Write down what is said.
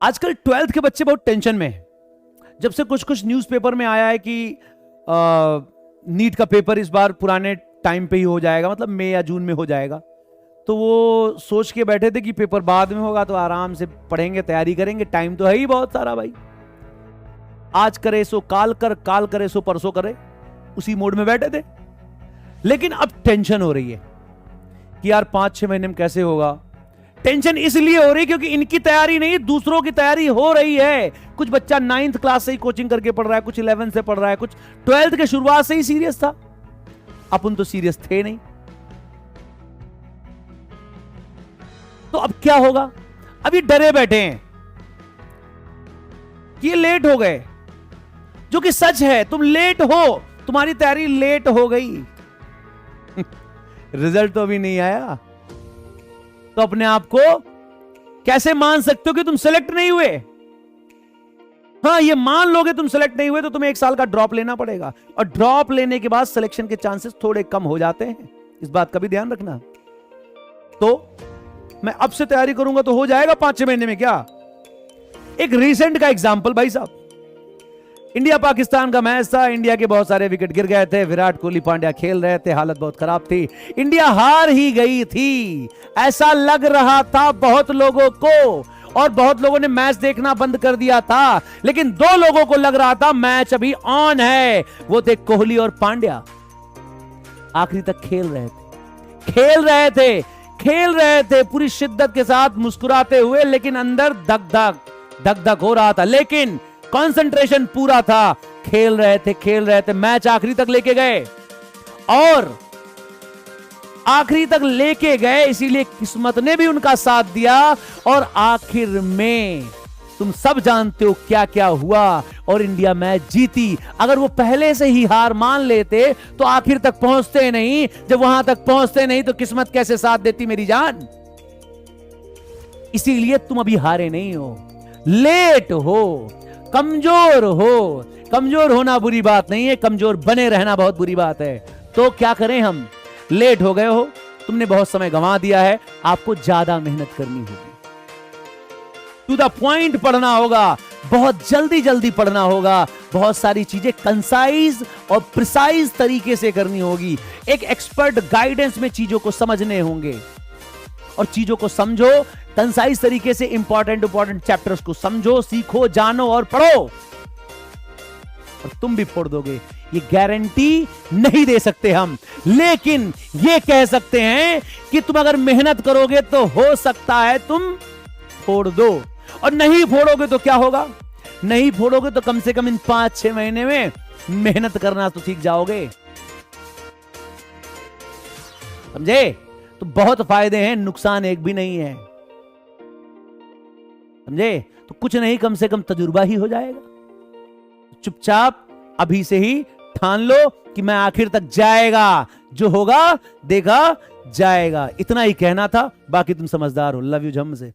आजकल 12th के बच्चे बहुत टेंशन में हैं। जब से कुछ कुछ न्यूज़पेपर में आया है कि नीट का पेपर इस बार पुराने टाइम पे ही हो जाएगा, मतलब मई या जून में हो जाएगा, तो वो सोच के बैठे थे कि पेपर बाद में होगा तो आराम से पढ़ेंगे, तैयारी करेंगे, टाइम तो है ही बहुत सारा भाई। आज करे सो काल कर, काल करे सो परसों करे, उसी मोड में बैठे थे। लेकिन अब टेंशन हो रही है कि यार 5-6 महीने में कैसे होगा। टेंशन इसलिए हो रही है क्योंकि इनकी तैयारी नहीं, दूसरों की तैयारी हो रही है। कुछ बच्चा 9th क्लास से ही कोचिंग करके पढ़ रहा है, कुछ 11th से पढ़ रहा है, कुछ 12th के शुरुआत से ही सीरियस था। अपन तो सीरियस थे नहीं। तो अब क्या होगा? अभी डरे बैठे हैं कि ये लेट हो गए, जो कि सच है। तुम लेट हो, तुम्हारी तैयारी लेट हो गई। रिजल्ट तो अभी नहीं आया, तो अपने आप को कैसे मान सकते हो कि तुम सेलेक्ट नहीं हुए? हाँ, ये मान लोगे तुम सेलेक्ट नहीं हुए तो तुम्हें 1 साल का ड्रॉप लेना पड़ेगा, और ड्रॉप लेने के बाद सिलेक्शन के चांसेस थोड़े कम हो जाते हैं। इस बात का भी ध्यान रखना। तो मैं अब से तैयारी करूंगा तो हो जाएगा 5-6 महीने में क्या? एक रीसेंट का एग्जांपल भाई साहब, इंडिया पाकिस्तान का मैच था। इंडिया के बहुत सारे विकेट गिर गए थे, विराट कोहली पांड्या खेल रहे थे, हालत बहुत खराब थी, इंडिया हार ही गई थी, ऐसा लग रहा था बहुत लोगों को, और बहुत लोगों ने मैच देखना बंद कर दिया था। लेकिन 2 लोगों को लग रहा था मैच अभी ऑन है, वो थे कोहली और पांड्या। आखिरी तक खेल रहे थे पूरी शिद्दत के साथ, मुस्कुराते हुए, लेकिन अंदर धक धक हो रहा था, लेकिन कंसंट्रेशन पूरा था। खेल रहे थे, मैच आखिरी तक लेके गए, और आखिरी तक लेके गए, इसीलिए किस्मत ने भी उनका साथ दिया। और आखिर में तुम सब जानते हो क्या क्या हुआ, और इंडिया मैच जीती। अगर वो पहले से ही हार मान लेते तो आखिर तक पहुंचते नहीं। जब वहां तक पहुंचते नहीं तो किस्मत कैसे साथ देती मेरी जान? इसीलिए तुम अभी हारे नहीं हो, लेट हो, कमजोर हो। कमजोर होना बुरी बात नहीं है, कमजोर बने रहना बहुत बुरी बात है। तो क्या करें हम? लेट हो गए हो, तुमने बहुत समय गंवा दिया है, आपको ज्यादा मेहनत करनी होगी, टू द पॉइंट पढ़ना होगा, बहुत जल्दी पढ़ना होगा, बहुत सारी चीजें कंसाइज और प्रिसाइज तरीके से करनी होगी। एक एक्सपर्ट गाइडेंस में चीजों को समझने होंगे, और चीजों को समझो कंसाइज तरीके से। इंपॉर्टेंट चैप्टर्स को समझो, सीखो, जानो और पढ़ो, और तुम भी फोड़ दोगे। ये गारंटी नहीं दे सकते हम, लेकिन ये कह सकते हैं कि तुम अगर मेहनत करोगे तो हो सकता है तुम फोड़ दो। और नहीं फोड़ोगे तो क्या होगा? नहीं फोड़ोगे तो कम से कम इन 5-6 महीने में मेहनत करना तो सीख जाओगे। समझे? तो बहुत फायदे हैं, नुकसान एक भी नहीं है। समझे? तो कुछ नहीं, कम से कम तजुर्बा ही हो जाएगा। चुपचाप अभी से ही ठान लो कि मैं आखिर तक जाएगा, जो होगा देखा जाएगा। इतना ही कहना था, बाकी तुम समझदार हो। लव यू जम से।